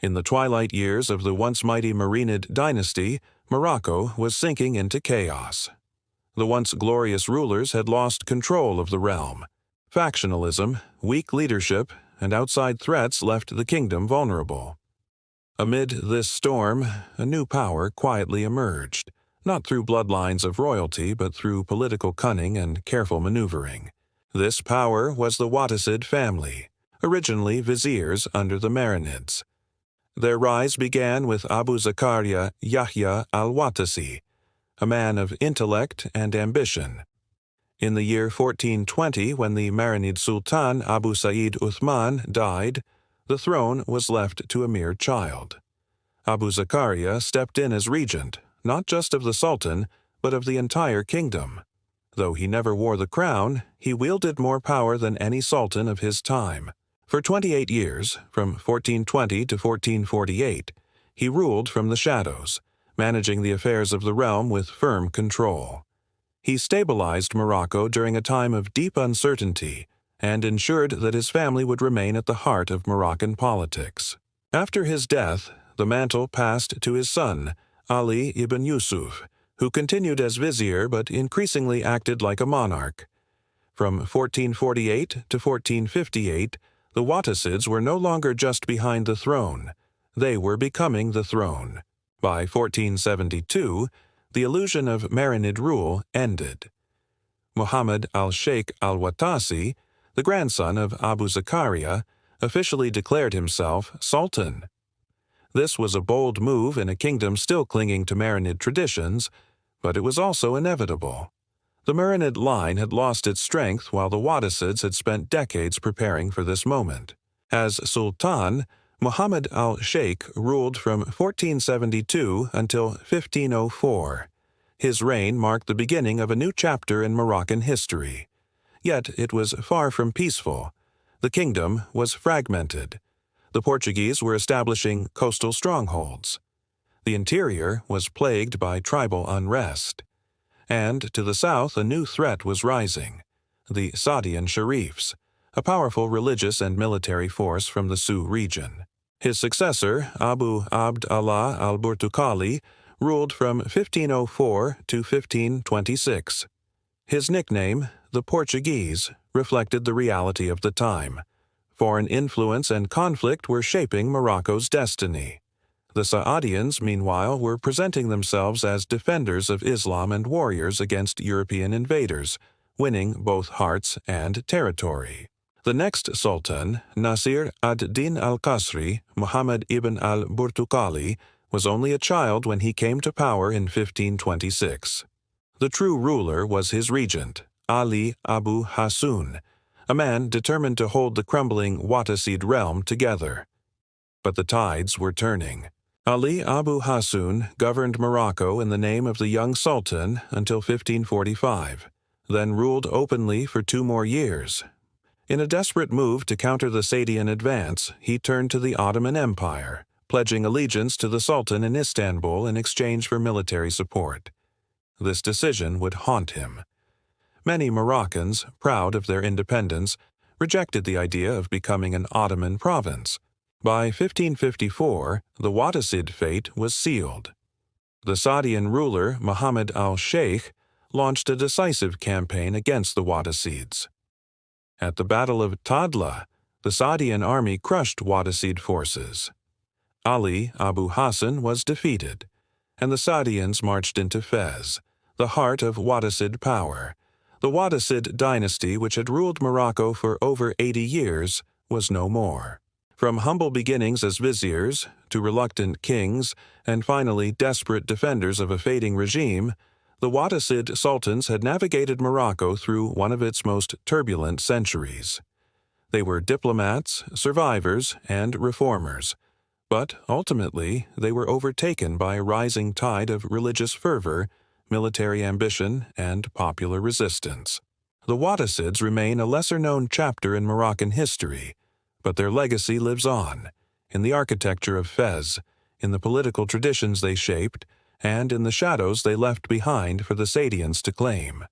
In the twilight years of the once mighty Marinid dynasty, Morocco was sinking into chaos. The once glorious rulers had lost control of the realm. Factionalism, weak leadership, and outside threats left the kingdom vulnerable. Amid this storm, a new power quietly emerged, not through bloodlines of royalty but through political cunning and careful maneuvering. This power was the Wattasid family, originally Viziers under the Marinids. Their rise began with Abu Zakariya Yahya al-Wattasi, a man of intellect and ambition. In the year 1420, when the Wattasid Sultan Abu Sa'id Uthman died, the throne was left to a mere child. Abu Zakariya stepped in as regent, not just of the Sultan, but of the entire kingdom. Though he never wore the crown, he wielded more power than any sultan of his time. For 28 years, from 1420 to 1448, he ruled from the shadows, managing the affairs of the realm with firm control. He stabilized Morocco during a time of deep uncertainty and ensured that his family would remain at the heart of Moroccan politics. After his death, the mantle passed to his son, Ali ibn Yusuf, who continued as vizier but increasingly acted like a monarch. From 1448 to 1458, the Wattasids were no longer just behind the throne. They were becoming the throne. By 1472, the illusion of Marinid rule ended. Muhammad al-Sheikh al-Wattasi, the grandson of Abu Zakariya, officially declared himself Sultan. This was a bold move in a kingdom still clinging to Marinid traditions, but it was also inevitable. The Marinid line had lost its strength while the Wattasids had spent decades preparing for this moment. As Sultan, Muhammad al-Sheikh ruled from 1472 until 1504. His reign marked the beginning of a new chapter in Moroccan history. Yet it was far from peaceful. The kingdom was fragmented. The Portuguese were establishing coastal strongholds. The interior was plagued by tribal unrest. And to the south a new threat was rising, the Saadian Sharifs, a powerful religious and military force from the Sioux region. His successor, Abu Abd Allah al-Burtukali, ruled from 1504 to 1526. His nickname, the Portuguese, reflected the reality of the time. Foreign influence and conflict were shaping Morocco's destiny. The Saadians, meanwhile, were presenting themselves as defenders of Islam and warriors against European invaders, winning both hearts and territory. The next sultan, Nasir ad-Din al-Qasri, Muhammad ibn al-Burtukali, was only a child when he came to power in 1526. The true ruler was his regent, Ali Abu Hassun, a man determined to hold the crumbling Wattasid realm together. But the tides were turning. Ali Abu Hassun governed Morocco in the name of the young sultan until 1545, then ruled openly for 2 more years. In a desperate move to counter the Saadian advance, he turned to the Ottoman Empire, pledging allegiance to the Sultan in Istanbul in exchange for military support. This decision would haunt him. Many Moroccans, proud of their independence, rejected the idea of becoming an Ottoman province. By 1554, the Wattasid fate was sealed. The Saadian ruler, Muhammad al-Sheikh, launched a decisive campaign against the Wattasids. At the Battle of Tadla, the Saadian army crushed Wattasid forces. Ali Abu Hassun was defeated, and the Saadians marched into Fez, the heart of Wattasid power. The Wattasid dynasty, which had ruled Morocco for over 80 years, was no more. From humble beginnings as viziers, to reluctant kings, and finally desperate defenders of a fading regime, the Wattasid Sultans had navigated Morocco through one of its most turbulent centuries. They were diplomats, survivors, and reformers, but ultimately they were overtaken by a rising tide of religious fervor, military ambition, and popular resistance. The Wattasids remain a lesser-known chapter in Moroccan history, but their legacy lives on, in the architecture of Fez, in the political traditions they shaped, and in the shadows they left behind for the Saadians to claim.